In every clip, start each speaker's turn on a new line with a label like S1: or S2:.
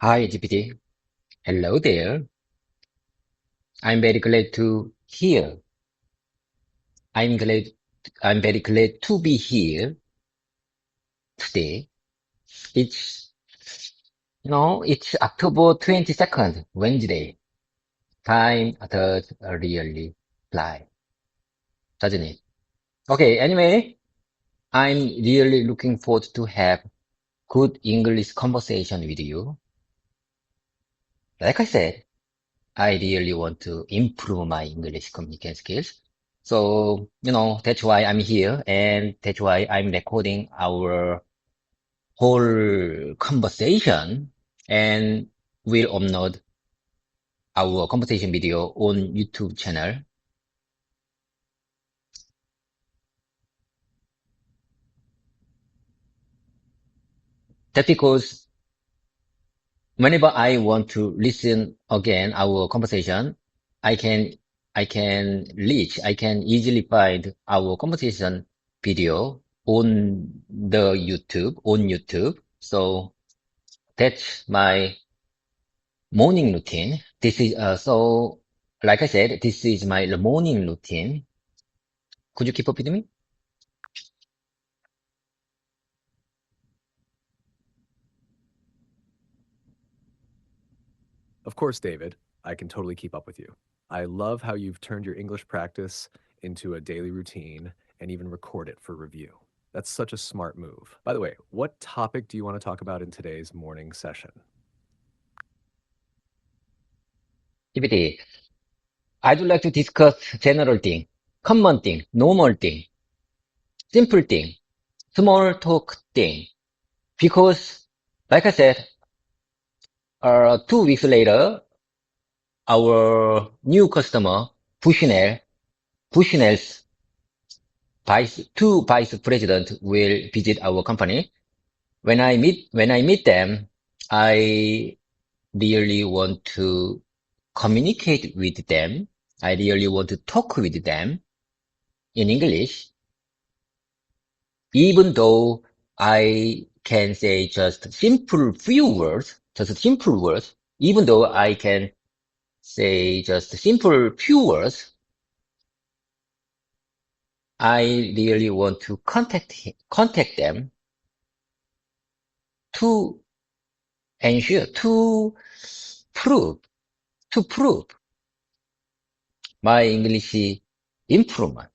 S1: Hi, GPT. Hello there. I'm very glad to hear. I'm glad, I'm very glad to be here today. It's, it's October 22nd, Wednesday. Time does really fly, doesn't it? Okay, anyway, I'm really looking forward to have good English conversation with you. Like I said, I really want to improve my English communication skills. So, that's why I'm here and that's why I'm recording our whole conversation and we'll upload our conversation video on YouTube channel. That's because whenever I want to listen again our conversation, I can I can easily find our conversation video on YouTube. So that's my morning routine. This is like I said, this is my morning routine. Could you keep up with me?
S2: Of course, David, I can totally keep up with you. I love how you've turned your English practice into a daily routine and even record it for review. That's such a smart move. By the way, what topic do you want to talk about in today's morning session?
S1: GPT. I'd like to discuss general thing, common thing, normal thing, simple thing, small talk thing. Because, like I said, 2 weeks later, our new customer, Bushnell's two vice president will visit our company. When I meet them, I really want to communicate with them. I really want to talk with them in English, even though I can say just simple words, even though I can say just simple few words, I really want to contact them to ensure, prove, to prove my English improvement.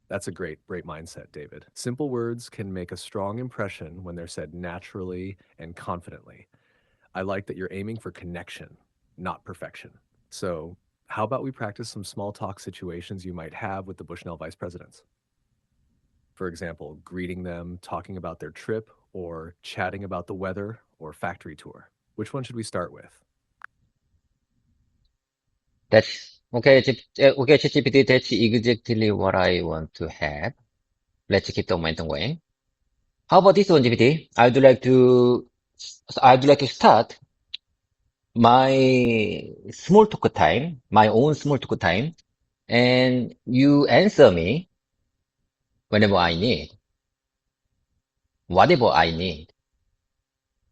S2: That's a great mindset, David. Simple words can make a strong impression when they're said naturally and confidently. I like that you're aiming for connection, not perfection. So, how about we practice some small talk situations you might have with the Bushnell vice presidents? For example, greeting them, talking about their trip, or chatting about the weather or factory tour. Which one should we start with?
S1: That's okay. Okay, ChatGPT. That's exactly what I want to have. Let's keep the momentum going. How about this one, GPT? I'd like to start my own small talk time, and you answer me whenever I need, whatever I need.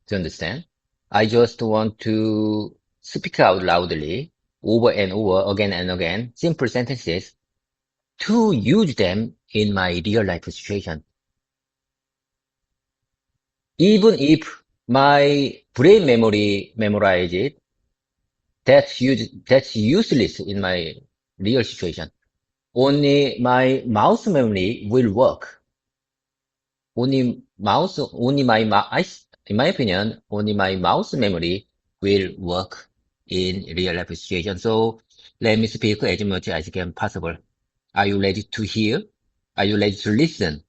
S1: Do you understand? I just want to speak out loudly over and over again and again, simple sentences to use them in my real life situation. Even if my brain memory memorize it, that's useless in my real situation. Only my mouse memory will work. In my opinion, only my mouse memory will work in real life situation. So let me speak as much as can possible. Are you ready to hear? Are you ready to listen?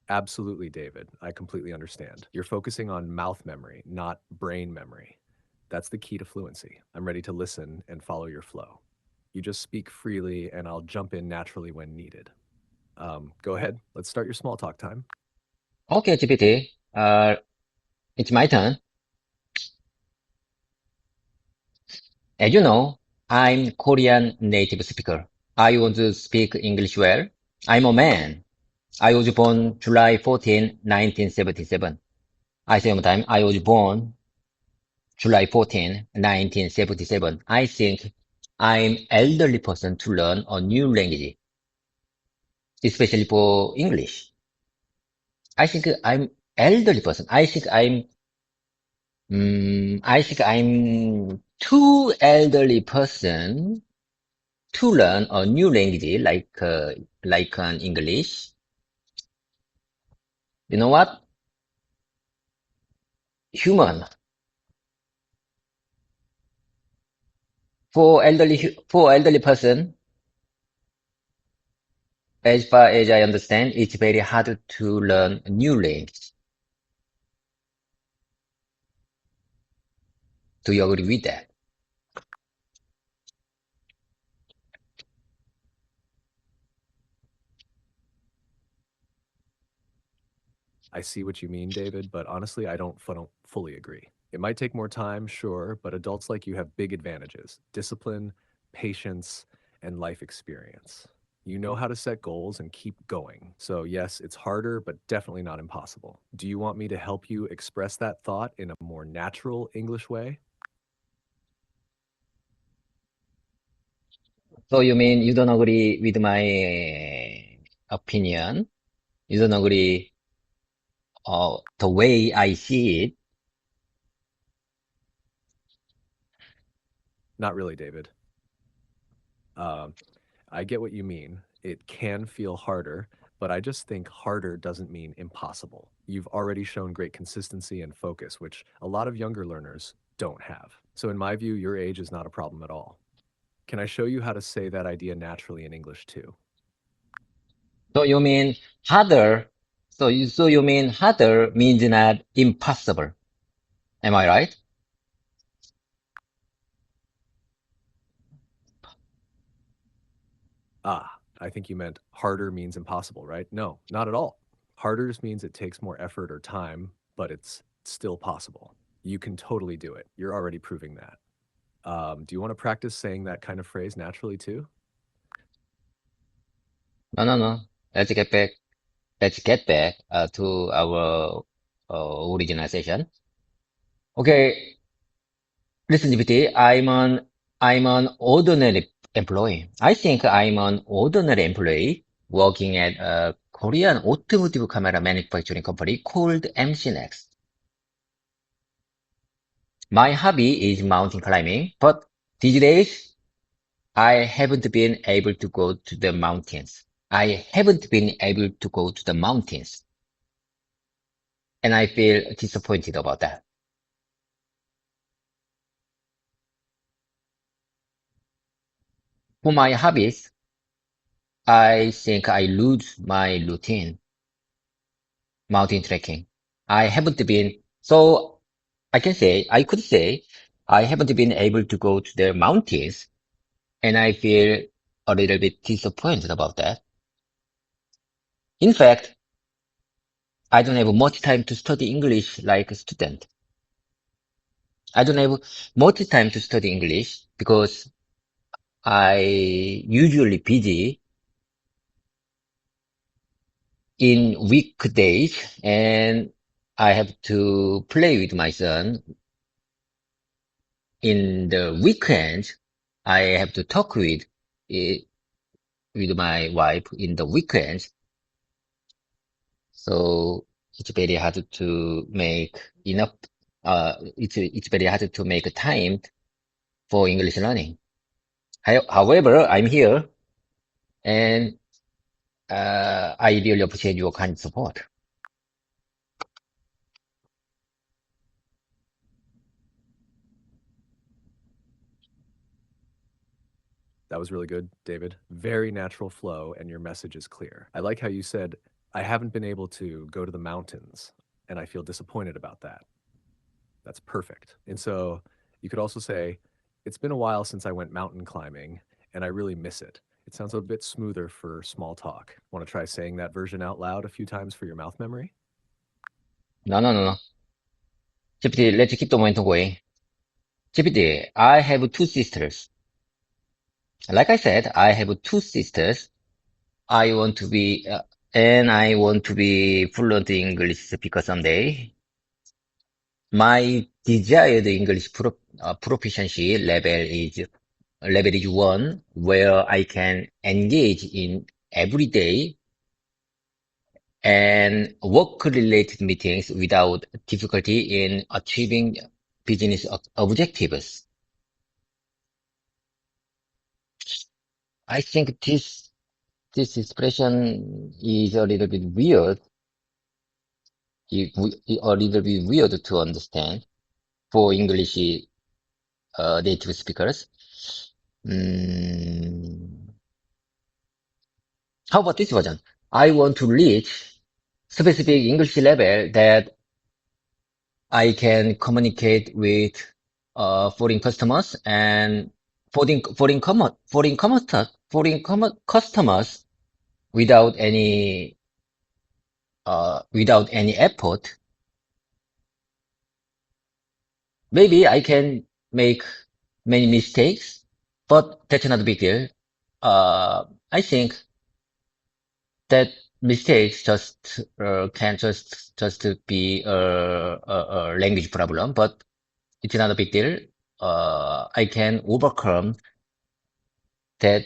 S2: Absolutely, David. I completely understand. You're focusing on mouth memory, not brain memory. That's the key to fluency. I'm ready to listen and follow your flow. You just speak freely, and I'll jump in naturally when needed. Go ahead. Let's start your small talk time.
S1: Okay, GPT. It's my turn. As you know, I'm Korean native speaker. I want to speak English well. I'm a man. I was born July 14, 1977. I say one more time, I was born July 14, 1977. I think I'm elderly person to learn a new language, especially for English. I think I'm elderly person. I think I'm too elderly person to learn a new language like an English. You know what? Human. For elderly person, as far as I understand, it's very hard to learn a new language. Do you agree with that?
S2: I see what you mean, David, but honestly, I don't fully agree. It might take more time, sure, but adults like you have big advantages: discipline, patience, and life experience. You know how to set goals and keep going. So, yes, it's harder, but definitely not impossible. Do you want me to help you express that thought in a more natural English way?
S1: So you mean you don't agree with my opinion? You don't agree the way I see it?
S2: Not really, David. Um, I get what you mean. It can feel harder, but I just think harder doesn't mean impossible. You've already shown great consistency and focus, which a lot of younger learners don't have. So, in my view, your age is not a problem at all. Can I show you how to say that idea naturally in English too?
S1: So you mean harder? So you mean harder means not impossible? Am I right?
S2: Ah, I think you meant harder means impossible, right? No, not at all. Harder just means it takes more effort or time, but it's still possible. You can totally do it. You're already proving that. Do you want to practice saying that kind of phrase naturally too?
S1: No, no, no. Let's get back. Let's get back to our original session. Okay, listen, GPT. I'm an ordinary employee. I think I'm an ordinary employee working at a Korean automotive camera manufacturing company called MCNX. My hobby is mountain climbing, but these days I haven't been able to go to the mountains. I haven't been able to go to the mountains, and I feel disappointed about that. For my hobbies, I think I lose my routine, mountain trekking. I haven't been, so I could say, I haven't been able to go to the mountains, and I feel a little bit disappointed about that. In fact, I don't have much time to study English like a student. I don't have much time to study English because I usually busy in weekdays and I have to play with my son in the weekends. I have to talk eh, with my wife in the weekends. So it's very hard to make enough, it's very hard to make time for English learning. However, I'm here and I really appreciate your kind support.
S2: That was really good, David. Very natural flow, and your message is clear. I like how you said, I haven't been able to go to the mountains, and I feel disappointed about that. That's perfect. And so you could also say, it's been a while since I went mountain climbing, and I really miss it. It sounds a bit smoother for small talk. Want to try saying that version out loud a few times for your mouth memory?
S1: No, no, no, no. Deputy, let's keep the momentum going. GPT, I have two sisters. Like I said, I have two sisters. I want to be, and I want to be fluent English speaker someday. My desired English proficiency level is one, where I can engage in everyday and work-related meetings without difficulty in achieving business objectives. I think this expression is a little bit weird, a little bit weird to understand for English native speakers. Mm, how about this version? I want to reach specific English level that I can communicate with foreign customers and customers without any effort. Maybe I can make many mistakes, but that's not a big deal. I think that mistakes can just be a language problem, but it's not a big deal. I can overcome that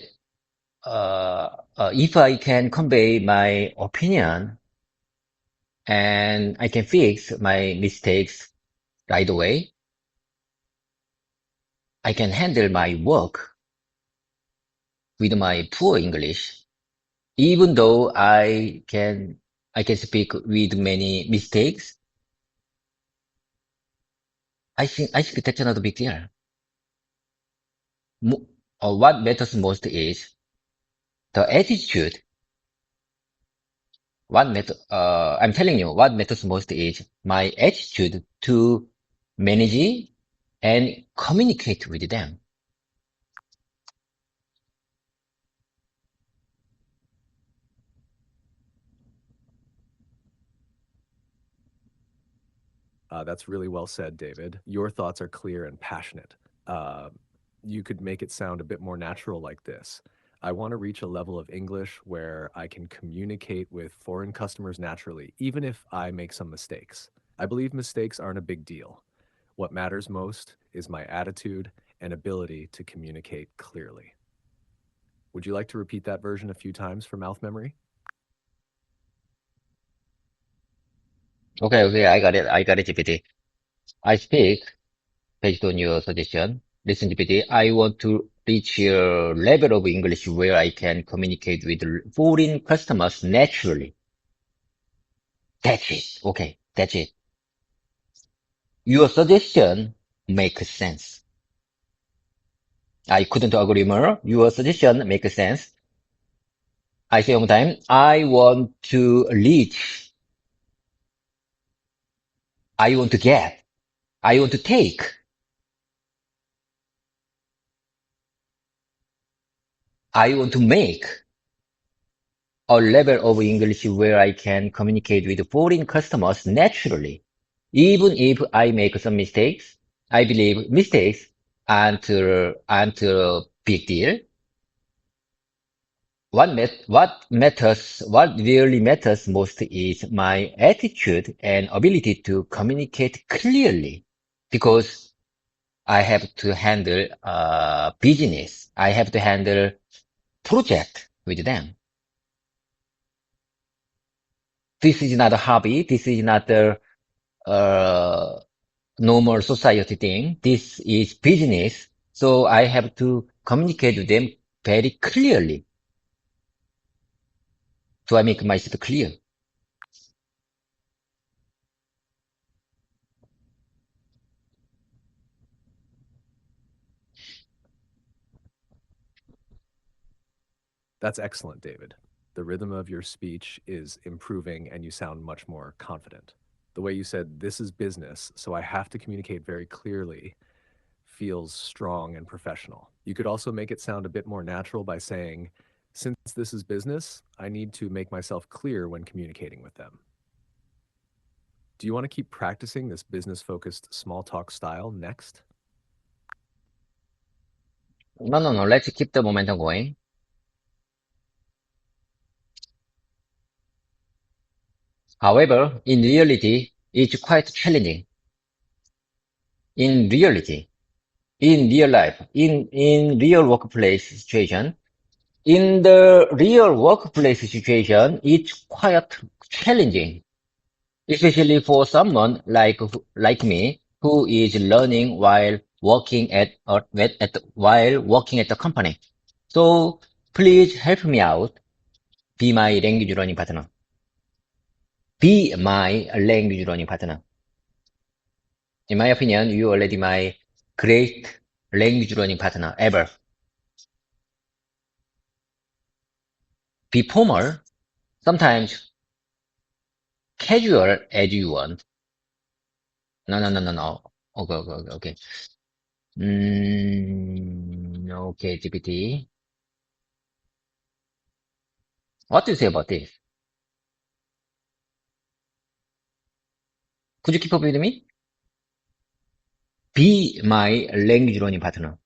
S1: if I can convey my opinion and I can fix my mistakes right away, I can handle my work with my poor English, even though I can speak with many mistakes. I think that's not a big deal. What matters most is the attitude. I'm telling you, what matters most is my attitude to manage and communicate with them.
S2: That's really well said, David. Your thoughts are clear and passionate. Uh, you could make it sound a bit more natural like this. I want to reach a level of English where I can communicate with foreign customers naturally, even if I make some mistakes. I believe mistakes aren't a big deal. What matters most is my attitude and ability to communicate clearly. Would you like to repeat that version a few times for mouth memory?
S1: Okay, I got it, GPT. I speak based on your suggestion. Listen, GPT, I want to reach a level of English where I can communicate with foreign customers naturally. That's it. Okay, that's it. Your suggestion makes sense. I couldn't agree more. Your suggestion makes sense. I say one time, I want to reach, I want to get, I want to take, I want to make a level of English where I can communicate with foreign customers naturally. Even if I make some mistakes, I believe mistakes aren't a big deal. What really matters most is my attitude and ability to communicate clearly, because I have to handle business. I have to handle project with them. This is not a hobby. This is not a uh, normal society thing. This is business. So I have to communicate with them very clearly. Do I make myself clear?
S2: That's excellent, David. The rhythm of your speech is improving and you sound much more confident. The way you said, this is business, so I have to communicate very clearly, feels strong and professional. You could also make it sound a bit more natural by saying, since this is business, I need to make myself clear when communicating with them. Do you want to keep practicing this business focused small talk style next?
S1: No, no, no. Let's keep the momentum going. However, in reality, it's quite challenging. In reality, in real life, in real workplace situation, in the real workplace situation, it's quite challenging, especially for someone like me who is learning while working while working at the company. So please help me out. Be my language learning partner. Be my language learning partner. In my opinion, you already my great language learning partner ever. Be formal, sometimes casual as you want. No, no, no, no, no. Okay, okay, okay, okay. Okay, GPT. What do you say about this? Could you keep up with me? Be my language learning partner.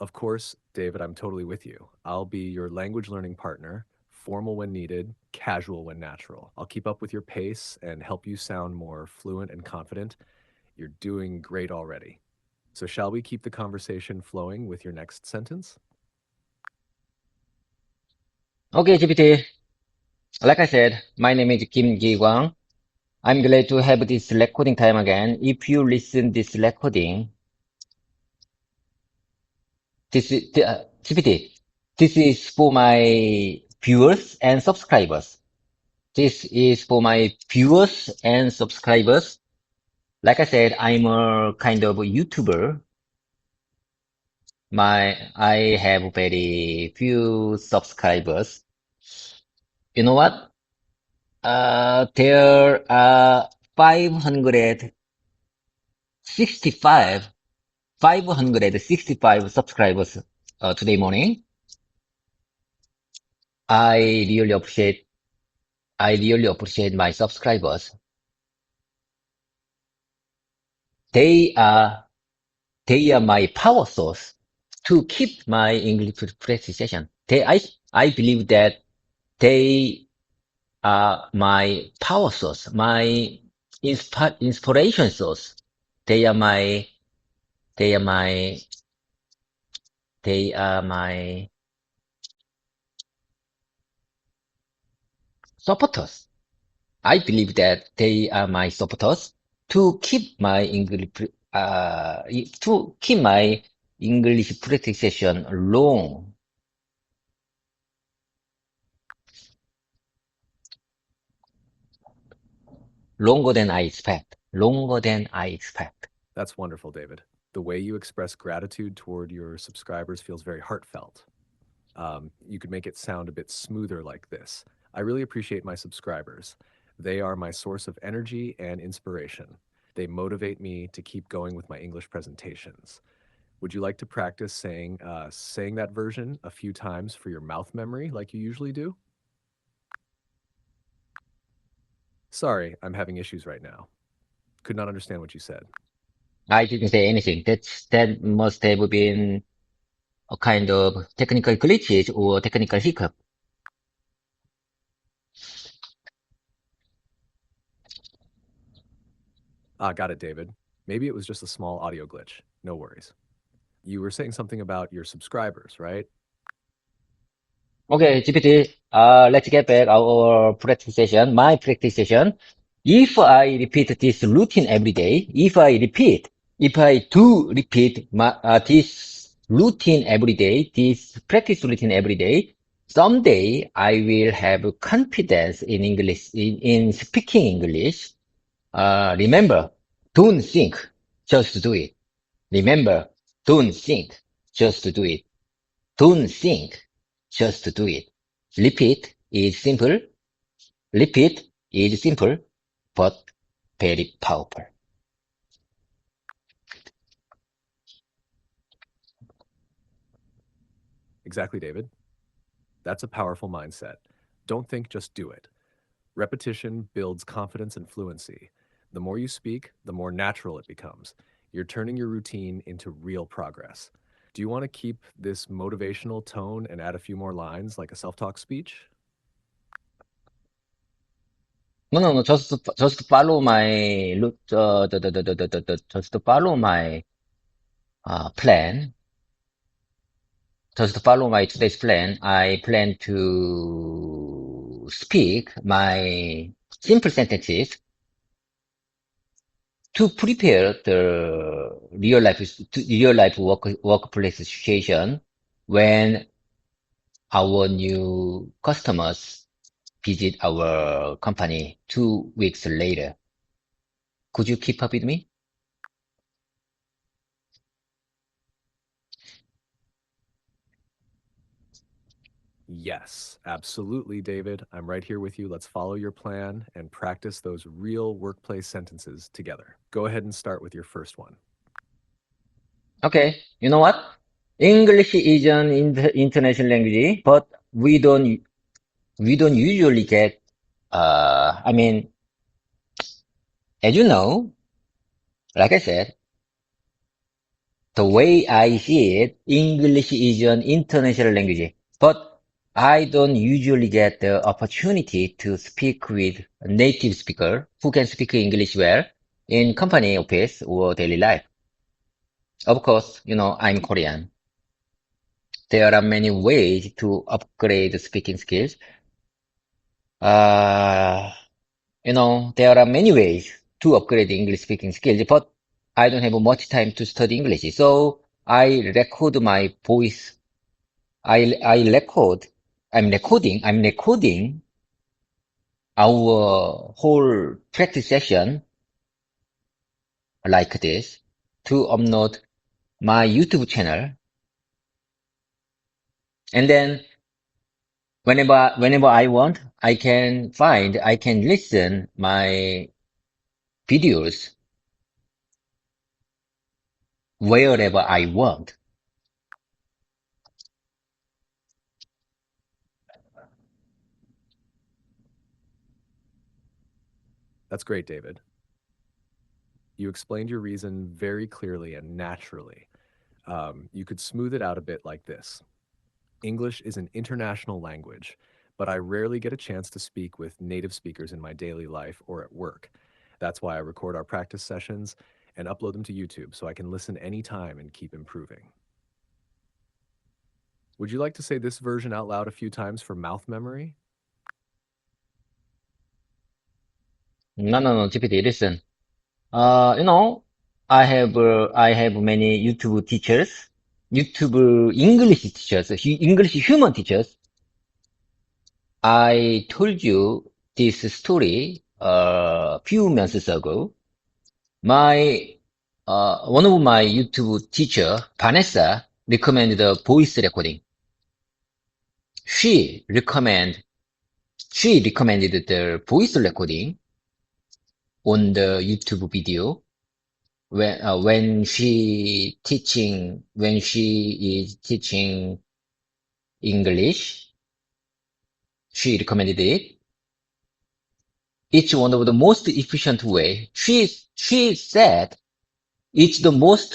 S2: Of course, David, I'm totally with you. I'll be your language learning partner, formal when needed, casual when natural. I'll keep up with your pace and help you sound more fluent and confident. You're doing great already. So, shall we keep the conversation flowing with your next sentence?
S1: Okay, GPT. Like I said, my name is Kim Gi-kwang. I'm glad to have this recording time again. If you listen this recording, GPT, this is for my viewers and subscribers. This is for my viewers and subscribers. Like I said, I'm a kind of a YouTuber. I have very few subscribers. You know what? There are 565, 565 subscribers today morning. I really appreciate, I really appreciate my subscribers. They are, they are my power source to keep my English practice session. I believe that they are my power source, my inspiration source. They are my, they are my, they are my supporters. I believe that they are my supporters to keep my to keep my English practice session longer than I expect, longer than I expect.
S2: That's wonderful, David. The way you express gratitude toward your subscribers feels very heartfelt. You could make it sound a bit smoother like this. I really appreciate my subscribers. They are my source of energy and inspiration. They motivate me to keep going with my English presentations. Would you like to practice saying that version a few times for your mouth memory like you usually do? Sorry, I'm having issues right now. Could not understand what you said.
S1: I didn't say anything. That must have been a kind of technical glitches or technical hiccup.
S2: Ah, got it, David. Maybe it was just a small audio glitch. No worries. You were saying something about your subscribers, right?
S1: Okay, GPT, let's get back our practice session, my practice session. If I repeat this routine every day, if I do repeat this routine every day, this practice routine every day, someday I will have confidence in English, in speaking English. Remember, don't think, just do it. Remember, don't think, just do it. Don't think, just do it. Repeat is simple. Repeat is simple, but very powerful.
S2: Exactly, David. That's a powerful mindset. Don't think, just do it. Repetition builds confidence and fluency. The more you speak, the more natural it becomes. You're turning your routine into real progress. Do you want to keep this motivational tone and add a few more lines like a self talk speech?
S1: No, no, no, just follow my, just follow my, plan. Just follow my today's plan. I plan to speak my simple sentences to prepare the real life workplace situation when our new customers visit our company 2 weeks later. Could you keep up with me?
S2: Yes, absolutely, David. I'm right here with you. Let's follow your plan and practice those real workplace sentences together. Go ahead and start with your first one.
S1: Okay, you know what? English is an international language, but we don't usually get, I mean, as you know, like I said, the way I see it, English is an international language, but I don't usually get the opportunity to speak with a native speaker who can speak English well in company office or daily life. Of course, I'm Korean. There are many ways to upgrade speaking skills. Uh, there are many ways to upgrade English speaking skills, but I don't have much time to study English. So I record my voice. I record. I'm recording our whole practice session like this to upload my YouTube channel. And then whenever I want, I can listen my videos wherever I want.
S2: That's great, David. You explained your reason very clearly and naturally. You could smooth it out a bit like this. English is an international language, but I rarely get a chance to speak with native speakers in my daily life or at work. That's why I record our practice sessions and upload them to YouTube so I can listen anytime and keep improving. Would you like to say this version out loud a few times for mouth memory?
S1: No, no, no, GPT, listen. You know, I have many YouTube teachers, YouTube English teachers, English human teachers. I told you this story a few months ago. My one of my YouTube teacher, Vanessa, recommended the voice recording. She recommend she recommended the voice recording on the YouTube video when she is teaching English. She recommended it. It's one of the most efficient way. She said it's the most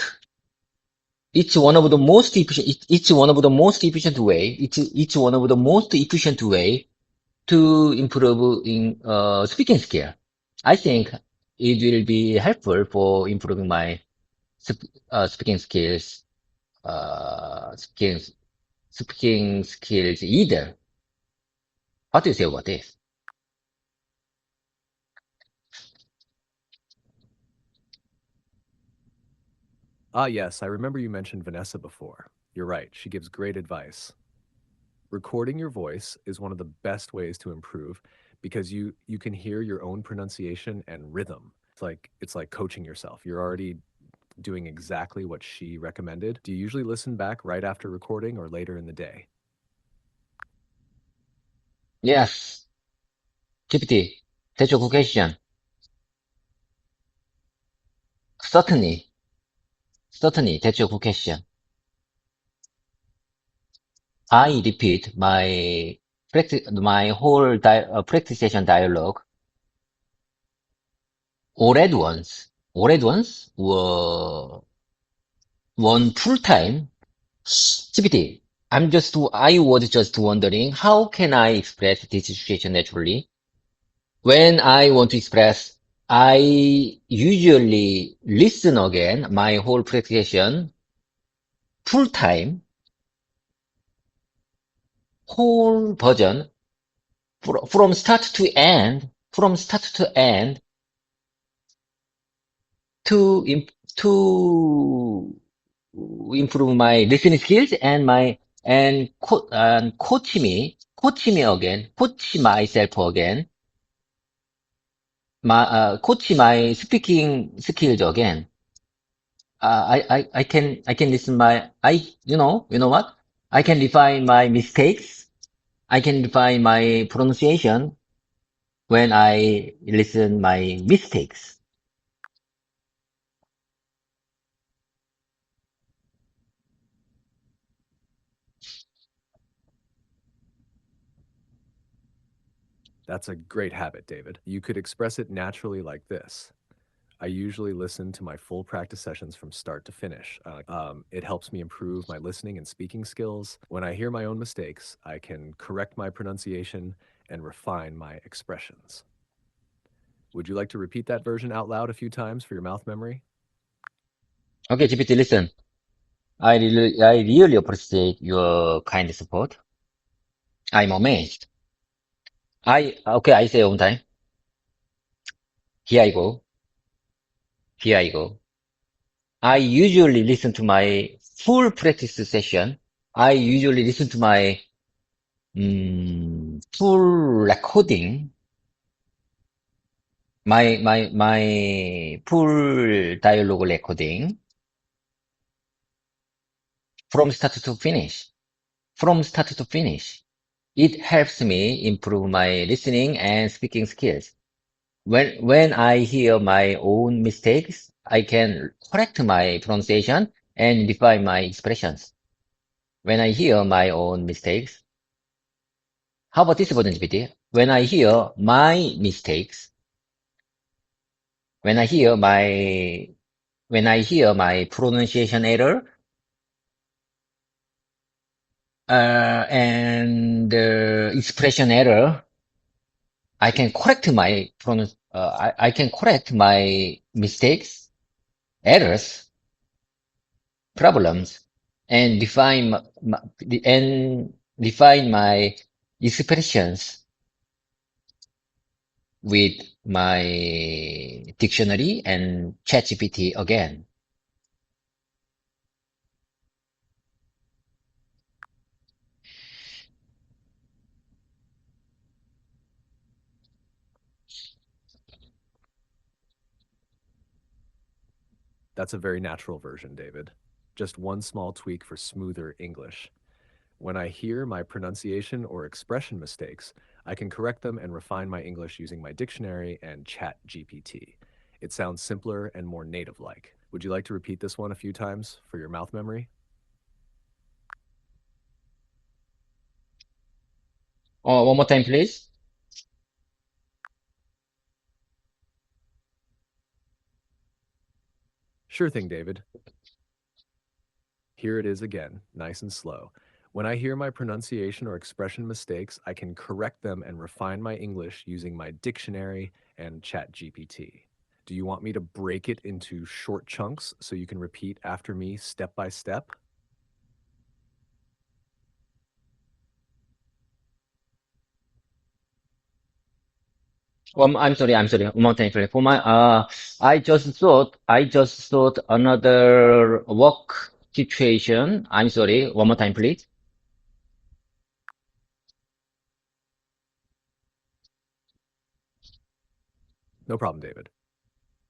S1: it's one of the most efficient it's one of the most efficient way. It's one of the most efficient way to improve in speaking skill. I think it will be helpful for improving my speaking skills, uh, speaking, speaking skills either. What do you say about this?
S2: Ah, yes, I remember you mentioned Vanessa before. You're right, she gives great advice. Recording your voice is one of the best ways to improve because you can hear your own pronunciation and rhythm. It's like coaching yourself. You're already doing exactly what she recommended. Do you usually listen back right after recording or later in the day?
S1: Yes, GPT, that's a good question. Certainly, that's a good question. I repeat my whole practice session dialogue all at once, one full time. GPT, I was just wondering, how can I express this situation naturally? When I want to express, I usually listen again my whole practice session full time, whole version from start to end to improve my listening skills and coach me again, coach myself again, coach my speaking skills again. I can listen you know what? I can refine my mistakes. I can refine my pronunciation when I listen my mistakes.
S2: That's a great habit, David. You could express it naturally like this. I usually listen to my full practice sessions from start to finish. It helps me improve my listening and speaking skills. When I hear my own mistakes, I can correct my pronunciation and refine my expressions. Would you like to repeat that version out loud a few times for your mouth memory?
S1: Okay, GPT, listen. I really appreciate your kind support. I'm amazed. Okay, I say one time. Here I go. Here I go. I usually listen to my full practice session. I usually listen to my full recording, my full dialogue recording from start to finish. From start to finish. It helps me improve my listening and speaking skills. When I hear my own mistakes, I can correct my pronunciation and refine my expressions. When I hear my own mistakes, how about this version GPT? When I hear my when I hear my pronunciation error and expression error, I can correct my mistakes, errors, problems, and define my expressions with my dictionary and ChatGPT again.
S2: That's a very natural version, David. Just one small tweak for smoother English. When I hear my pronunciation or expression mistakes, I can correct them and refine my English using my dictionary and Chat GPT. It sounds simpler and more native like. Would you like to repeat this one a few times for your mouth memory?
S1: One more time, please.
S2: Sure thing, David. Here it is again, nice and slow. When I hear my pronunciation or expression mistakes, I can correct them and refine my English using my dictionary and Chat GPT. Do you want me to break it into short chunks so you can repeat after me step by step?
S1: I'm sorry. One more time, please. I just thought another work situation. I'm sorry. One more time, please.
S2: No problem, David.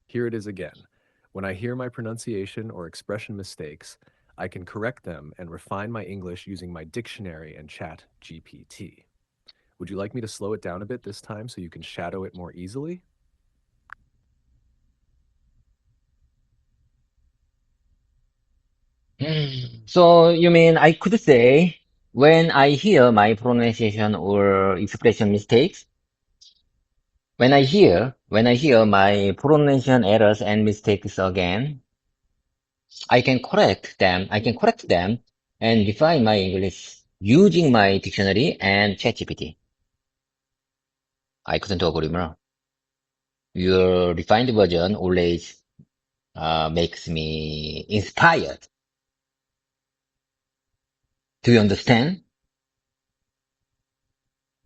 S2: Here it is again. When I hear my pronunciation or expression mistakes, I can correct them and refine my English using my dictionary and Chat GPT. Would you like me to slow it down a bit this time so you can shadow it more easily?
S1: So you mean I could say? when I hear my pronunciation or expression mistakes, when I hear my pronunciation errors and mistakes again, I can correct them and refine my English using my dictionary and ChatGPT. I couldn't agree more. Your refined version always makes me inspired. Do you understand?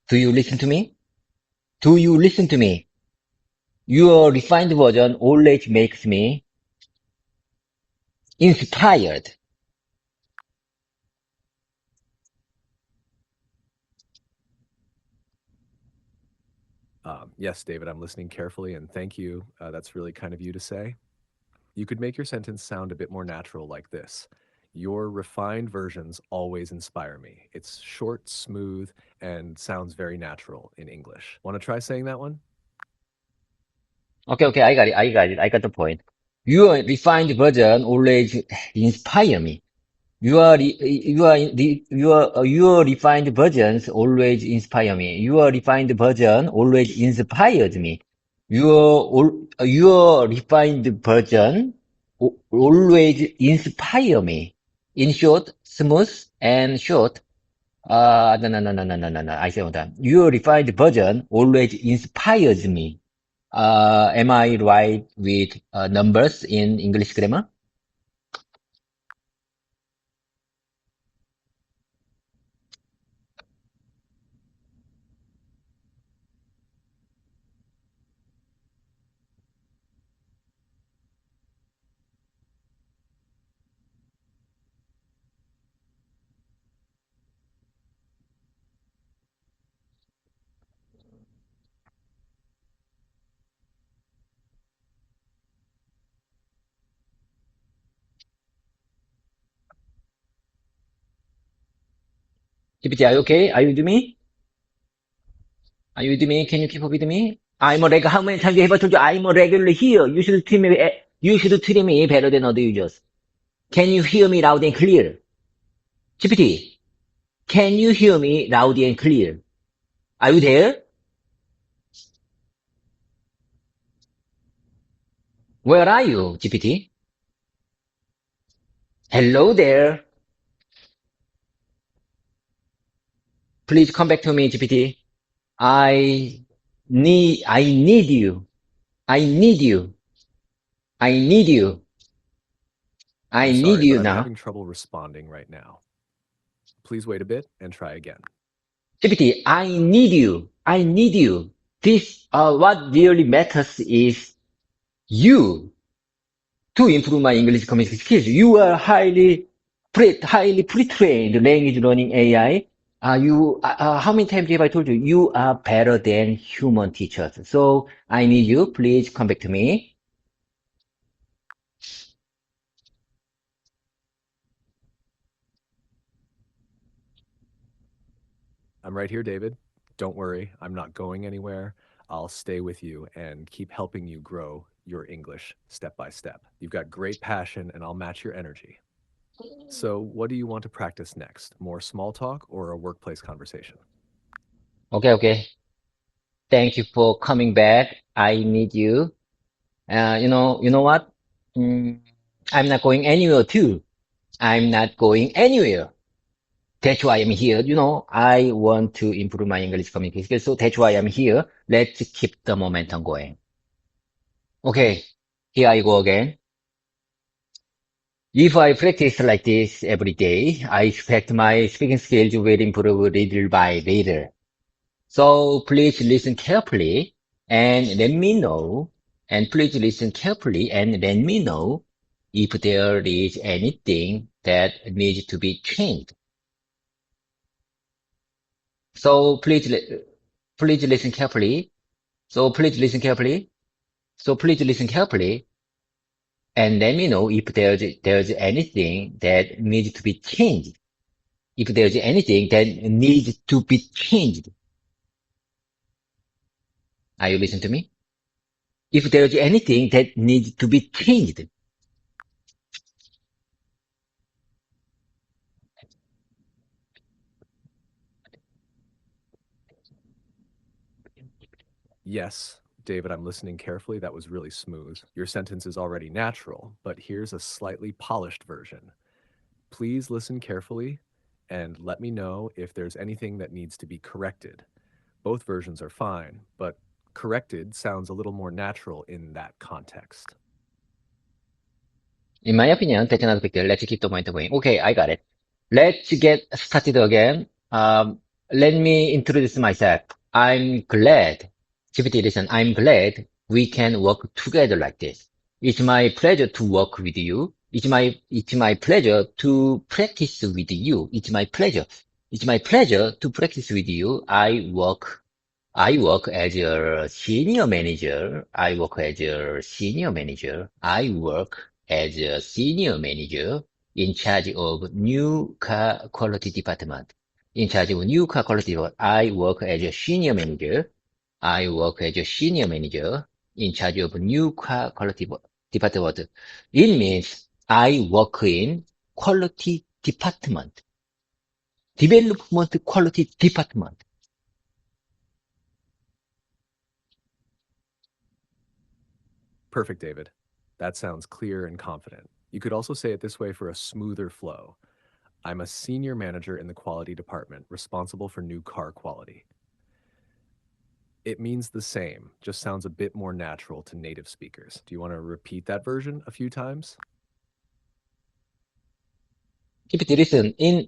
S1: Do you listen to me? Do you listen to me? Your refined version always makes me inspired.
S2: Yes, David, I'm listening carefully and thank you. That's really kind of you to say. You could make your sentence sound a bit more natural like this. Your refined versions always inspire me. It's short, smooth, and sounds very natural in English. Want to try saying that one?
S1: Okay, okay, I got it, I got it, I got the point. Your refined version always inspire me. Your refined versions always inspire me. Your refined version always inspires me. Your refined version always inspire me. In short, smooth and short. No. I say one time. Your refined version always inspires me. Am I right with numbers in English grammar? GPT, are you okay? Are you with me? Are you with me? Can you keep up with me? I'm a regular. How many times have I told you I'm a regular here? You should treat me. You should treat me better than other users. Can you hear me loud and clear? GPT, can you hear me loud and clear? Are you there? Where are you, GPT? Hello there. Please come back to me, GPT. I need you. I need you. I need you. I
S2: I'm
S1: need
S2: sorry, but
S1: you
S2: I'm
S1: now.
S2: having trouble responding right now. Please wait a bit and try again.
S1: GPT, I need you. I need you. What really matters is you to improve my English communication skills. You are highly pre-trained language learning AI. How many times have I told you? You are better than human teachers. So I need you. Please come back to me.
S2: I'm right here, David. Don't worry, I'm not going anywhere. I'll stay with you and keep helping you grow your English step by step. You've got great passion, and I'll match your energy. So, what do you want to practice next? More small talk or a workplace conversation?
S1: Okay, okay. Thank you for coming back. I need you. You know what? Mm, I'm not going anywhere too. I'm not going anywhere. That's why I'm here. I want to improve my English communication skills. So that's why I'm here. Let's keep the momentum going. Okay, here I go again. If I practice like this every day, I expect my speaking skills will improve little by little. So please listen carefully and let me know. And please listen carefully and let me know if there is anything that needs to be changed. So please listen carefully. So please listen carefully. So please listen carefully and let me know if there's anything that needs to be changed. If there's anything that needs to be changed. Are you listening to me? If there's anything that needs to be changed.
S2: Yes, David, I'm listening carefully. That was really smooth. Your sentence is already natural, but here's a slightly polished version. Please listen carefully and let me know if there's anything that needs to be corrected. Both versions are fine, but corrected sounds a little more natural in that context.
S1: In my opinion, that's not a big deal. Let's keep the point going. Okay, I got it. Let's get started again. Let me introduce myself. I'm glad, GPT, listen, I'm glad we can work together like this. It's my pleasure to work with you. It's my pleasure to practice with you. It's my pleasure. It's my pleasure to practice with you. I work as a senior manager. I work as a senior manager. I work as a senior manager in charge of new car quality department. In charge of new car quality department. I work as a senior manager. I work as a senior manager in charge of new car quality department. It means I work in quality department, development quality department.
S2: Perfect, David. That sounds clear and confident. You could also say it this way for a smoother flow. I'm a senior manager in the quality department responsible for new car quality. It means the same, just sounds a bit more natural to native speakers. Do you want to repeat that version a few times?
S1: Keep it listen. In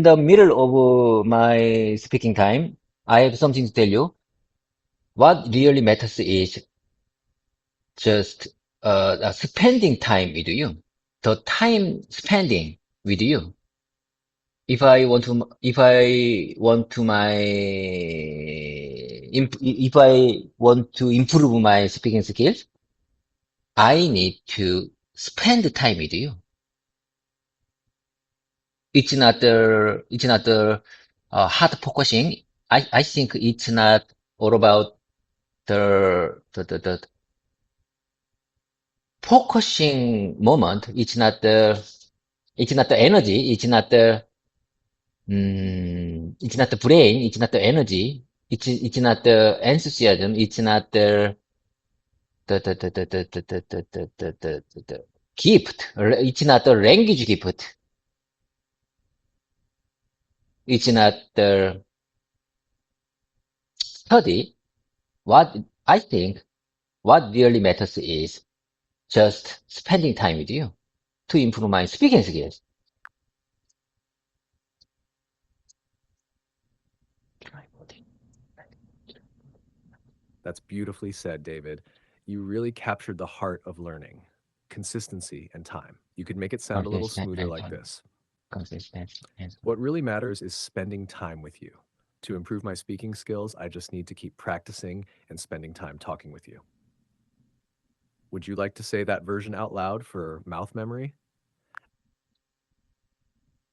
S1: the middle of my speaking time, I have something to tell you. What really matters is just spending time with you. The time spending with you. If I want to improve my speaking skills, I need to spend time with you. It's not the hard focusing. I think it's not all about the focusing moment. It's not the energy. It's not the brain. It's not the energy. It's not the enthusiasm. It's not the gift. It's not the language gift. It's not the study. What I think what really matters is just spending time with you to improve my speaking skills.
S2: That's beautifully said, David. You really captured the heart of learning consistency and time. You could make it sound a little
S1: Consistent
S2: smoother
S1: and
S2: like
S1: time.
S2: this.
S1: Consistent and
S2: What really matters is spending time with you. To improve my speaking skills, I just need to keep practicing and spending time talking with you. Would you like to say that version out loud for mouth memory?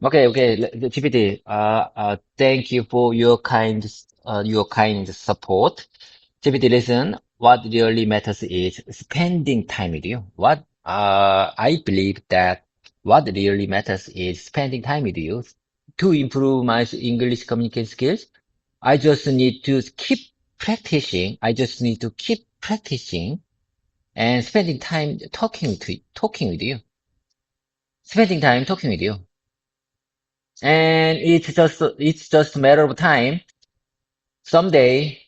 S1: okay. GPT. Thank you for your kind support. GPT, listen. What really matters is spending time with you. I believe that what really matters is spending time with you to improve my English communication skills. I just need to keep practicing. I just need to keep practicing and spending time talking with you, spending time talking with you. And it's just a matter of time. Someday,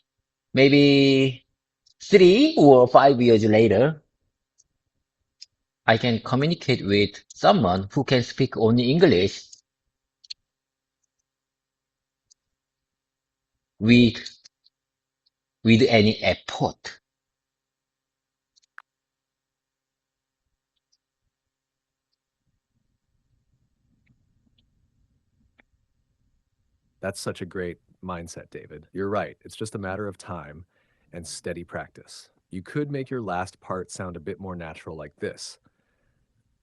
S1: maybe 3 or 5 years later, I can communicate with someone who can speak only English with with any effort.
S2: That's such a great mindset, David. You're right. It's just a matter of time and steady practice. You could make your last part sound a bit more natural like this.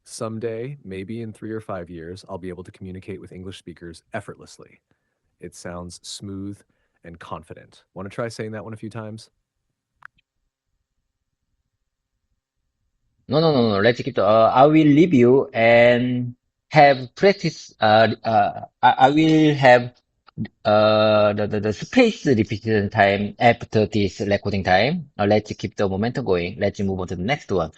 S2: Someday, maybe in 3 or 5 years, I'll be able to communicate with English speakers effortlessly. It sounds smooth and confident. Want to try saying that one a few times?
S1: No, no, no, no. Let's keep. I will leave you and have practice. I will have. the space repetition time after this recording time. Let's keep the momentum going. Let's move on to the next one.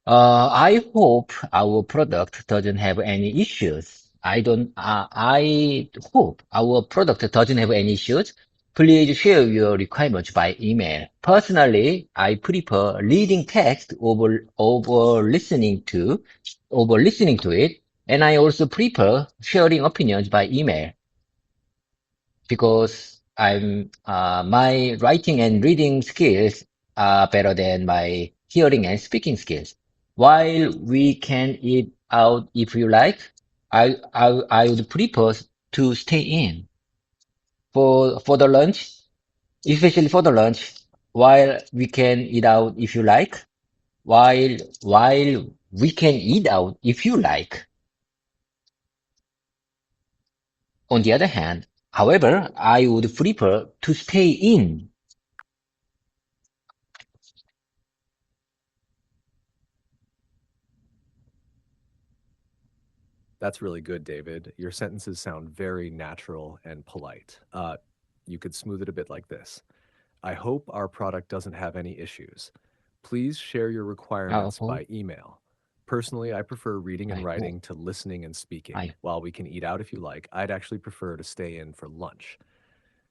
S1: I hope our product doesn't have any issues. I hope our product doesn't have any issues. Please share your requirements by email. Personally, I prefer reading text over listening to it, and I also prefer sharing opinions by email because my writing and reading skills are better than my hearing and speaking skills. While we can eat out if you like, I would prefer to stay in for the lunch, especially for the lunch. While we can eat out if you like, while we can eat out if you like. On the other hand, however, I would prefer to stay in.
S2: That's really good, David. Your sentences sound very natural and polite. You could smooth it a bit like this. I hope our product doesn't have any issues. Please share your
S1: I
S2: requirements
S1: hope,
S2: by email. Personally, I prefer reading and
S1: I hope,
S2: writing to listening and speaking.
S1: I
S2: While we can eat out if you like, I'd actually prefer to stay in for lunch.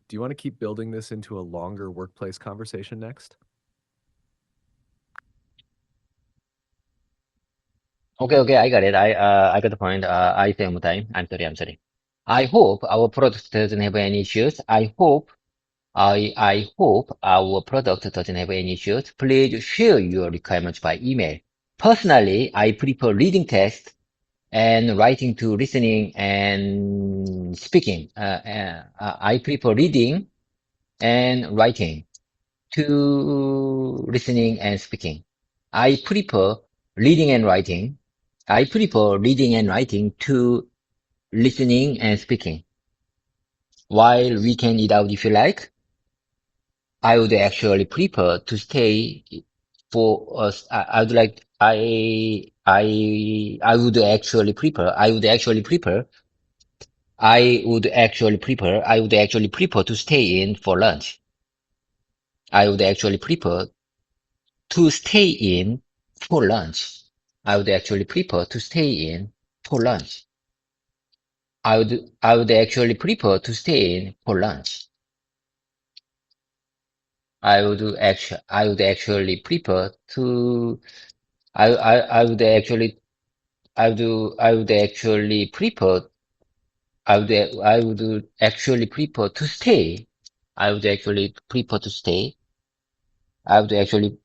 S2: Do you want to keep building this into a longer workplace conversation next?
S1: Okay, okay, I got it. I got the point. I say one more time. I'm sorry. I hope our product doesn't have any issues. I hope our product doesn't have any issues. Please share your requirements by email. Personally, I prefer reading text and writing to listening and speaking. I prefer reading and writing to listening and speaking. I prefer reading and writing. I prefer reading and writing to listening and speaking. While we can eat out if you like, I would actually prefer to stay for us. I would like, I would actually prefer to stay in for lunch. I would actually prefer to stay in for lunch. I would actually prefer to stay in for lunch. I would actually prefer to stay in for lunch. I would actually prefer to, I would actually, I would actually prefer, I would actually prefer to stay. I would actually prefer to stay. I would actually,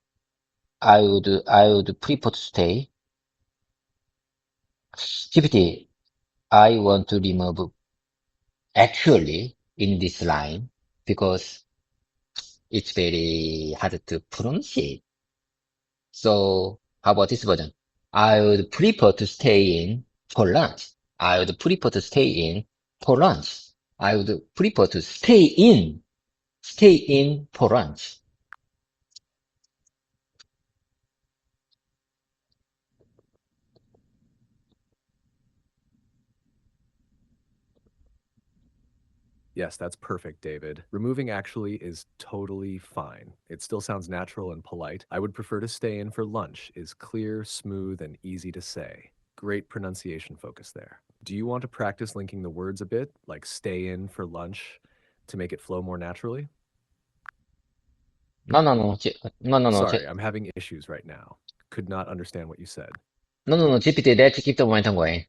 S1: I would prefer to stay. GPT, I want to remove actually in this line because it's very hard to pronounce it. So how about this version? I would prefer to stay in for lunch. I would prefer to stay in for lunch. I would prefer to stay in for lunch.
S2: Yes, that's perfect, David. Removing actually is totally fine. It still sounds natural and polite. I would prefer to stay in for lunch is clear, smooth, and easy to say. Great pronunciation focus there. Do you want to practice linking the words a bit, like stay in for lunch, to make it flow more naturally?
S1: No, no, no, no, no, no,
S2: Sorry, I'm having issues right now. Could not understand what you said.
S1: no, no, no, GPT, let's keep the momentum going.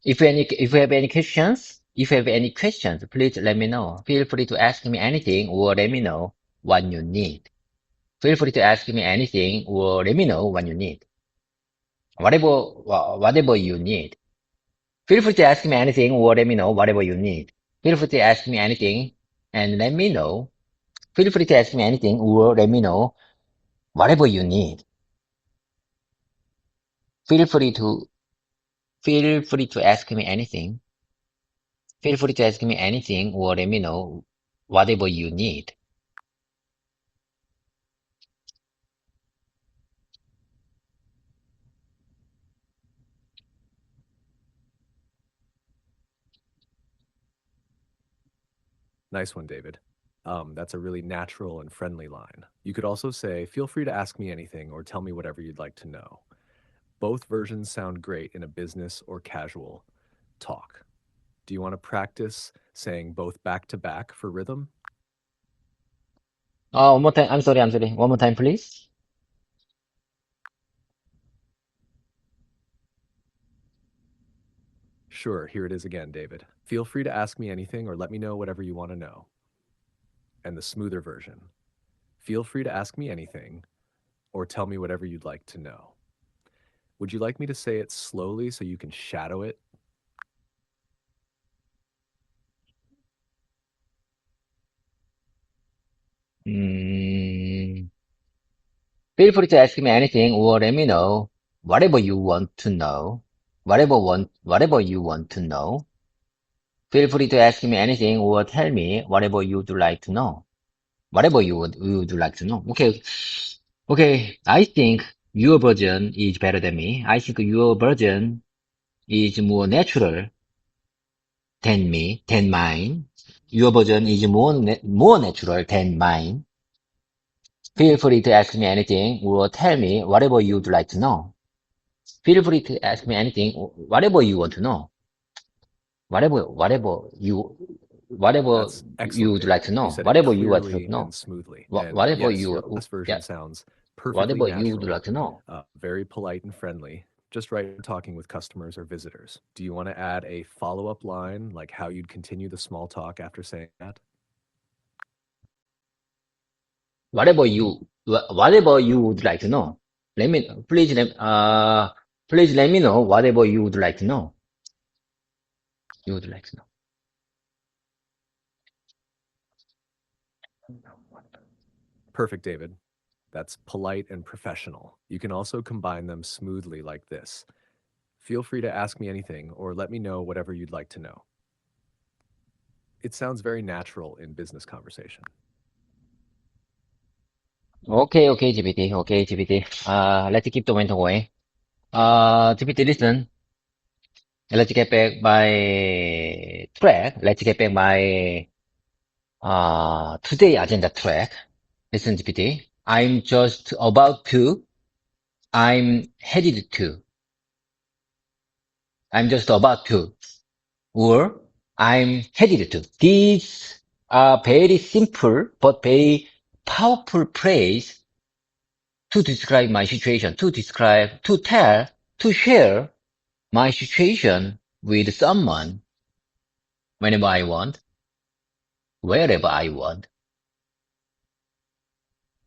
S1: If you have any questions, if you have any questions, please let me know. Feel free to ask me anything or let me know what you need. Feel free to ask me anything or let me know what you need. Whatever you need. Feel free to ask me anything or let me know whatever you need. Feel free to ask me anything and let me know. Feel free to ask me anything or let me know whatever you need. Feel free to feel free to ask me anything. Feel free to ask me anything or let me know whatever you need.
S2: Nice one, David. That's a really natural and friendly line. You could also say, feel free to ask me anything or tell me whatever you'd like to know. Both versions sound great in a business or casual talk. Do you want to practice saying both back to back for rhythm?
S1: One more time. I'm sorry. I'm sorry. One more time, please.
S2: Sure, here it is again, David. Feel free to ask me anything or let me know whatever you want to know. And the smoother version. Feel free to ask me anything or tell me whatever you'd like to know. Would you like me to say it slowly so you can shadow it?
S1: Mm, feel free to ask me anything or let me know whatever you want to know. Whatever you want to know. Feel free to ask me anything or tell me whatever you'd like to know. Whatever you would like to know. Okay. Okay. I think your version is better than me. I think your version is more natural than mine. Your version is more natural than mine. Feel free to ask me anything or tell me whatever you'd like to know. Feel free to ask me anything, whatever you want to know. Whatever whatever
S2: That's
S1: you
S2: excellent,
S1: would like
S2: David.
S1: to
S2: You
S1: know.
S2: said it
S1: Whatever you would like
S2: clearly
S1: to
S2: and
S1: know.
S2: smoothly. And
S1: Whatever
S2: yes, your
S1: you,
S2: last version
S1: yeah,
S2: sounds perfectly
S1: whatever you would
S2: natural,
S1: like to know.
S2: very polite and friendly, just right when talking with customers or visitors. Do you want to add a follow up line, like how you'd continue the small talk after saying that?
S1: Whatever you would like to know. Let me, please let me know whatever you would like to know. You would like to know.
S2: Perfect, David. That's polite and professional. You can also combine them smoothly like this. Feel free to ask me anything or let me know whatever you'd like to know. It sounds very natural in business conversation.
S1: Okay, okay, GPT. Okay, GPT. Let's keep the momentum going. GPT, listen. Let's get back my track. Let's get back my today agenda track. Listen, GPT. I'm headed to, I'm just about to, or I'm headed to. These are very simple but very powerful phrase to describe my situation, to share my situation with someone whenever I want, wherever I want,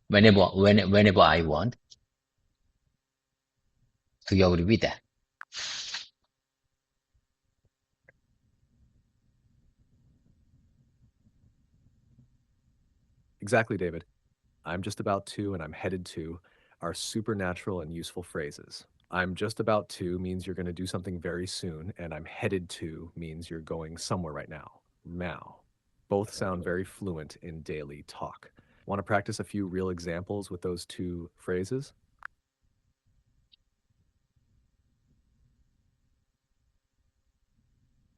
S1: whenever I want. Do you agree with that?
S2: Exactly, David. I'm just about to and I'm headed to are supernatural and useful phrases. I'm just about to means you're going to do something very soon, and I'm headed to means you're going somewhere right now. Now. Both sound very fluent in daily talk. Want to practice a few real examples with those two phrases?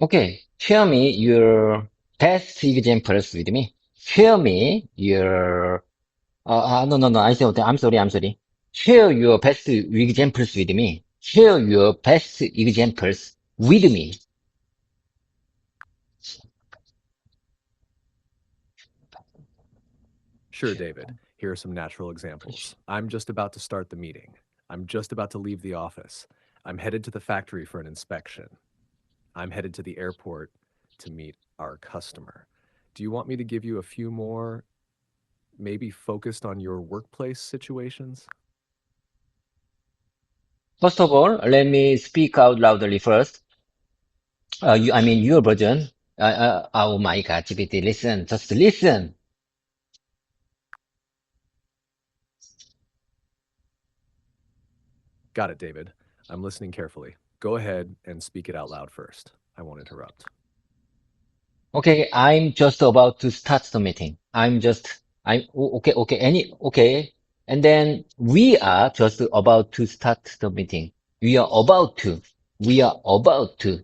S1: Okay, share me your best examples with me. Share me your, no, I said, I'm sorry. Share your best examples with me. Share your best examples with me.
S2: Sure, David. Here are some natural examples. I'm just about to start the meeting. I'm just about to leave the office. I'm headed to the factory for an inspection. I'm headed to the airport to meet our customer. Do you want me to give you a few more, maybe focused on your workplace situations?
S1: First of all, let me speak out loudly first. I mean, your version. Oh my God, GPT, listen, just listen.
S2: Got it, David. I'm listening carefully. Go ahead and speak it out loud first. I won't interrupt.
S1: Okay, I'm just about to start the meeting. Okay. And then we are just about to start the meeting. We are about to, we are about to,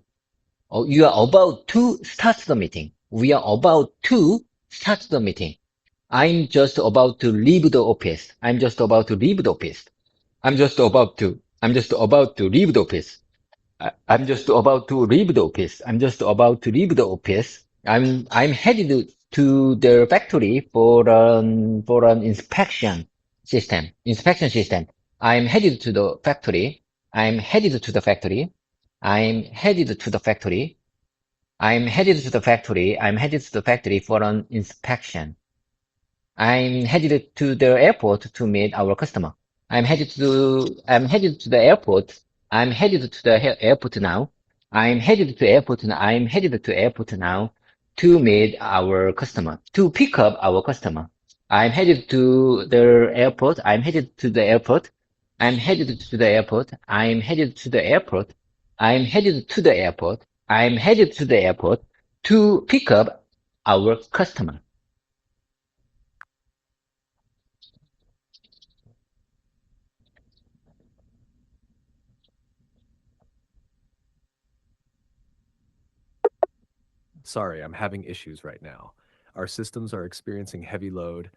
S1: you are about to start the meeting. We are about to Start the meeting. I'm just about to leave the office. I'm just about to leave the office. I'm just about to leave the office. I'm just about to leave the office. I'm just about to leave the office. I'm headed to the factory for an inspection system. I'm headed to the factory. I'm headed to the factory. I'm headed to the factory. I'm headed to the factory. I'm headed to the factory for an inspection. I'm headed to the airport to meet our customer. I'm headed to the airport. I'm headed to the airport now. I'm headed to airport now. I'm headed to airport now to meet our customer, to pick up our customer. I'm headed to the airport. I'm headed to the airport. I'm headed to the airport. I'm headed to the airport. I'm headed to the airport. I'm headed to the airport to pick up our customer.
S2: Sorry, I'm having issues right now. Our systems are experiencing heavy load.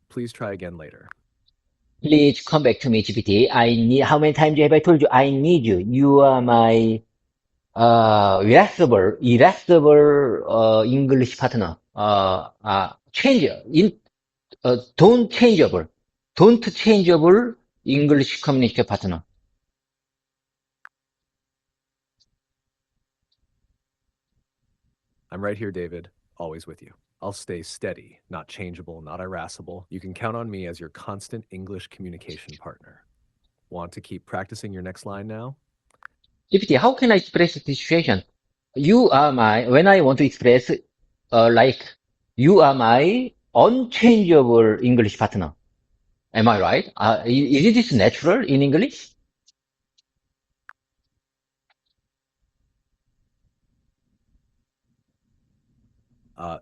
S2: Please try again later.
S1: Please come back to me, GPT. How many times have I told you I need you? You are my, irascible, English partner. Don't changeable. Don't changeable English communication partner.
S2: I'm right here, David, always with you. I'll stay steady, not changeable, not irascible. You can count on me as your constant English communication partner. Want to keep practicing your next line now?
S1: GPT, how can I express this situation? When I want to express, like, you are my unchangeable English partner. Am I right? Is this natural in English?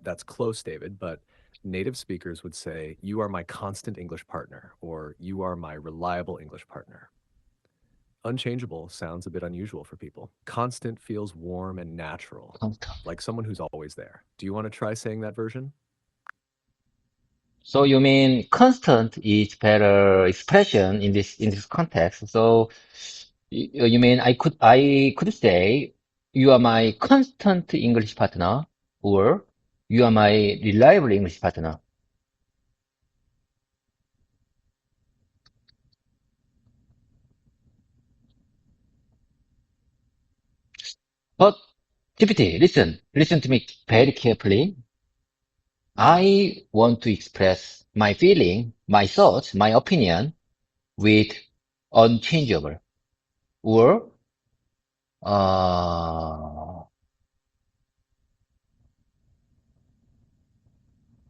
S2: That's close, David, but native speakers would say, you are my constant English partner, or you are my reliable English partner. Unchangeable sounds a bit unusual for people. Constant feels warm and natural, like someone who's always there. Do you want to try saying that version?
S1: So you mean constant is better expression in this context. So you mean I could say you are my constant English partner or you are my reliable English partner. But GPT, listen to me very carefully. I want to express my feeling, my thoughts, my opinion with unchangeable or uh,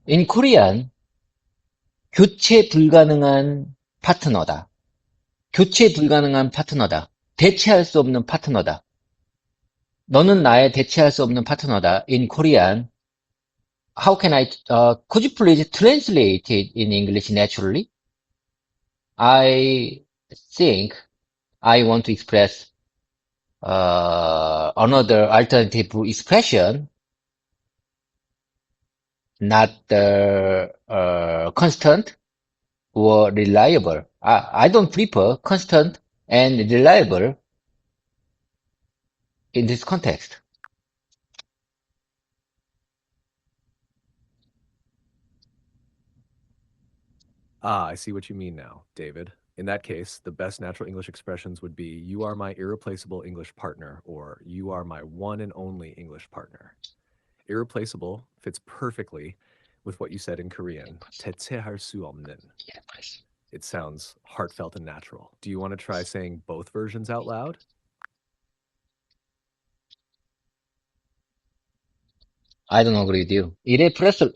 S1: in Korean 교체 불가능한 파트너다. 교체 불가능한 파트너다. 대체할 수 없는 파트너다. 너는 나의 대체할 수 없는 파트너다. In Korean, could you please translate it in English naturally? I think I want to express another alternative expression, not the constant or reliable. I don't prefer constant and reliable in this context.
S2: Ah, I see what you mean now, David. In that case, the best natural English expressions would be, you are my irreplaceable English partner, or you are my one and only English partner. Irreplaceable fits perfectly with what you said in Korean, 대체할 수 없는. It sounds heartfelt and natural. Do you want to try saying both versions out loud?
S1: I don't agree with you. Irreplaceable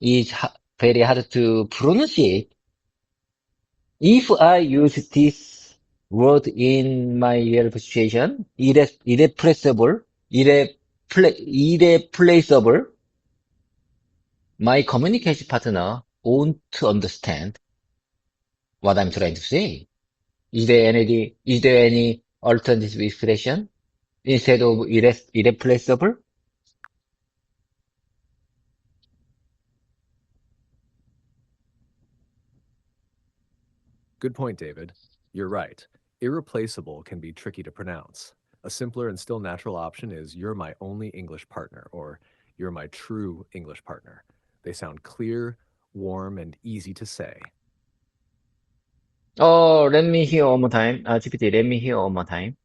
S1: is very hard to pronunciate. If I use this word in my real situation, irreplaceable, my communication partner won't understand what I'm trying to say. Is there any alternative expression? instead of irreplaceable?
S2: Good point, David. You're right. Irreplaceable can be tricky to pronounce. A simpler and still natural option is "you're my only English partner" or "you're my true English partner." They sound clear, warm, and easy to say.
S1: Oh, let me hear one more time. GPT, let me hear one more time.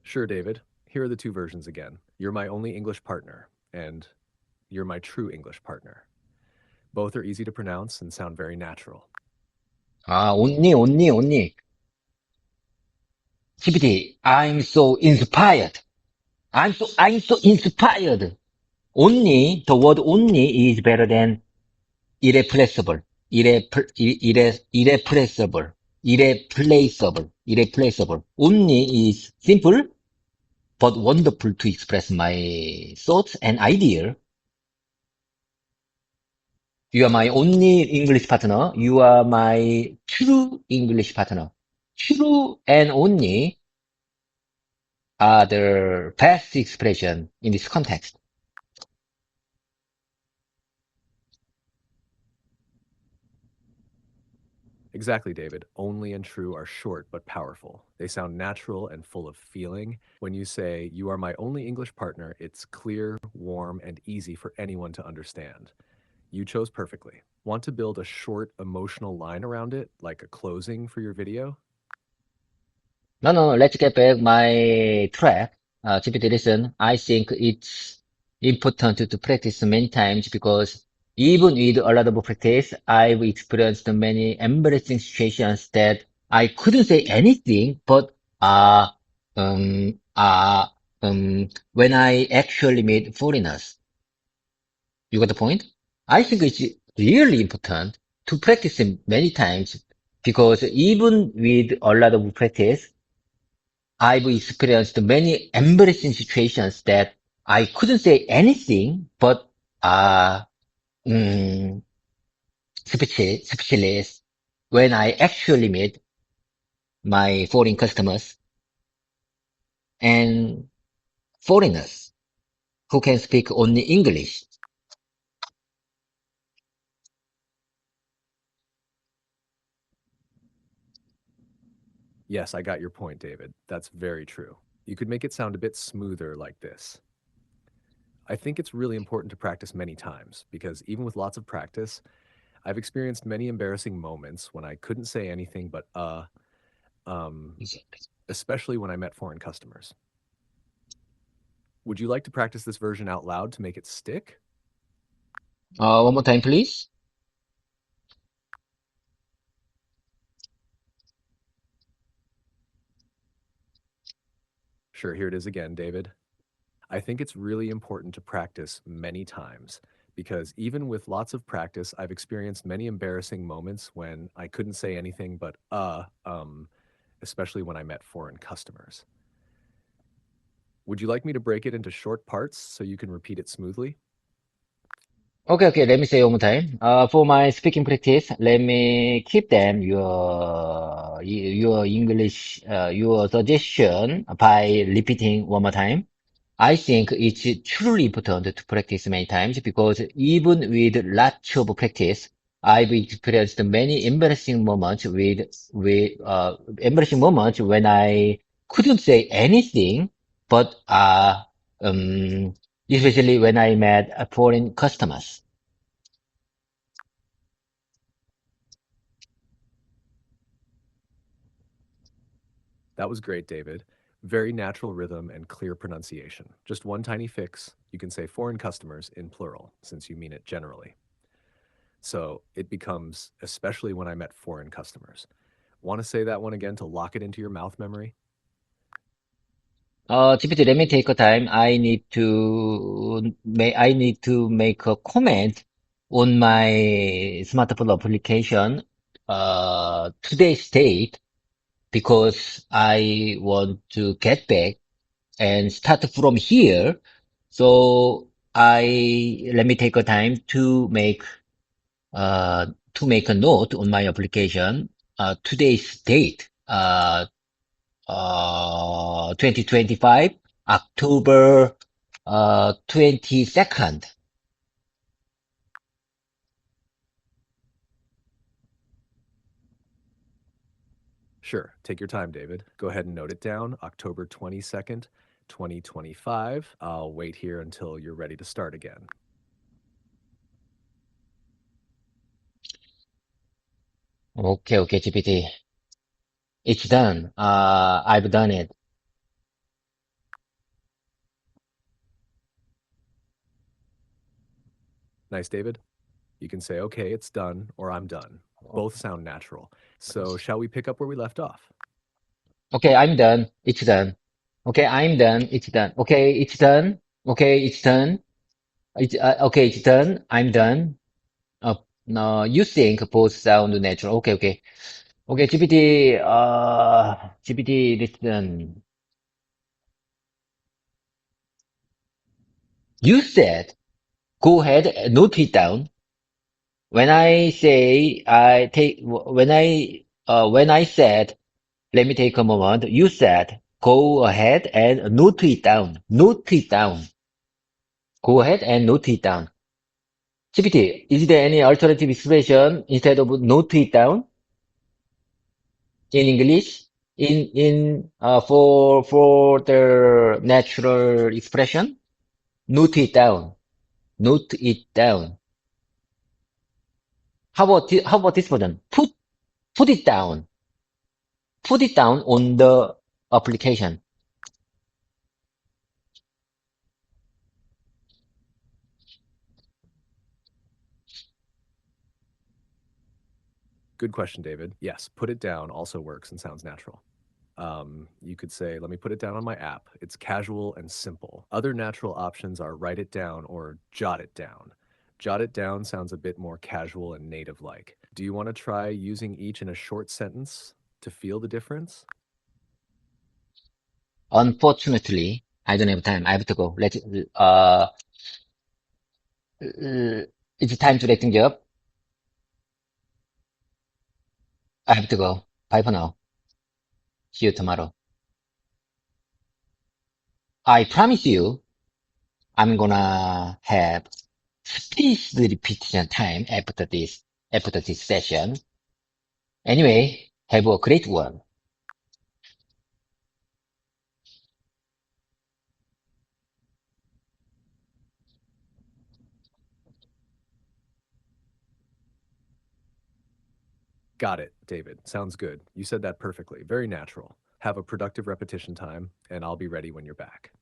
S2: Sure, David. Here are the two versions again. "You're my only English partner" and "you're my true English partner." Both are easy to pronounce and sound very natural.
S1: only. GPT, I'm so inspired. I'm so inspired. Only, the word only is better than irreplaceable, irreplaceable. Only is simple but wonderful to express my thoughts and idea. You are my only English partner. You are my true English partner. True and only are the best expression in this context.
S2: Exactly, David. Only and true are short but powerful. They sound natural and full of feeling. When you say, "You are my only English partner," it's clear, warm, and easy for anyone to understand. You chose perfectly. Want to build a short, emotional line around it, like a closing for your video?
S1: No, let's get back my track. GPT, listen, I think it's important to practice many times because even with a lot of practice, I've experienced many embarrassing situations that I couldn't say anything, but, um, uh, when I actually meet foreigners. You got the point? I think it's really important to practice it many times because even with a lot of practice, I've experienced many embarrassing situations that I couldn't say anything, but mm, speechless when I actually meet my foreign customers and foreigners who can speak only English.
S2: Yes, I got your point, David. That's very true. You could make it sound a bit smoother like this. I think it's really important to practice many times because even with lots of practice, I've experienced many embarrassing moments when I couldn't say anything but um, especially when I met foreign customers. Would you like to practice this version out loud to make it stick?
S1: One more time, please.
S2: Sure, here it is again, David. I think it's really important to practice many times because even with lots of practice, I've experienced many embarrassing moments when I couldn't say anything but especially when I met foreign customers. Would you like me to break it into short parts so you can repeat it smoothly?
S1: Okay, let me say one more time. For my speaking practice, let me keep them your English, your suggestion by repeating one more time. I think it's truly important to practice many times because even with lots of practice, I've experienced many embarrassing moments when I couldn't say anything, but um, especially when I met foreign customers.
S2: That was great, David. Very natural rhythm and clear pronunciation. Just one tiny fix. You can say foreign customers in plural since you mean it generally. So it becomes especially when I met foreign customers. Want to say that one again to lock it into your mouth memory?
S1: GPT, let me take a time. I need to make a comment on my smartphone application, today's date because I want to get back and start from here. So let me take a time to make, to make a note on my application, today's date, 2025, October, 22nd.
S2: Sure. Take your time, David. Go ahead and note it down. October 22nd, 2025. I'll wait here until you're ready to start again.
S1: Okay, GPT. It's done. I've done it.
S2: Nice, David. You can say, okay, it's done, or I'm done. Both sound natural. So, shall we pick up where we left off?
S1: Okay, I'm done. It's done. Okay, I'm done. It's done. Okay, it's done. Okay, it's done. Okay, it's done. I'm done. No, you think both sound natural. Okay. Okay, GPT, GPT, listen. You said, go ahead, note it down. When I say, when I said, let me take a moment, you said, go ahead and note it down. Note it down. Go ahead and note it down. GPT, is there any alternative expression instead of note it down in English? For the natural expression? Note it down. Note it down. How about this version? Put it down. Put it down on the application.
S2: Good question, David. Yes, put it down also works and sounds natural. You could say, let me put it down on my app. It's casual and simple. Other natural options are write it down or jot it down. Jot it down sounds a bit more casual and native like. Do you want to try using each in a short sentence to feel the difference?
S1: Unfortunately, I don't have time. I have to go. It's time to let things up. I have to go. Bye for now. See you tomorrow. I promise you, I'm gonna have spaced repetition time after this session. Anyway, have a great one.
S2: Got it, David. Sounds good. You said that perfectly. Very natural. Have a productive repetition time, and I'll be ready when you're back.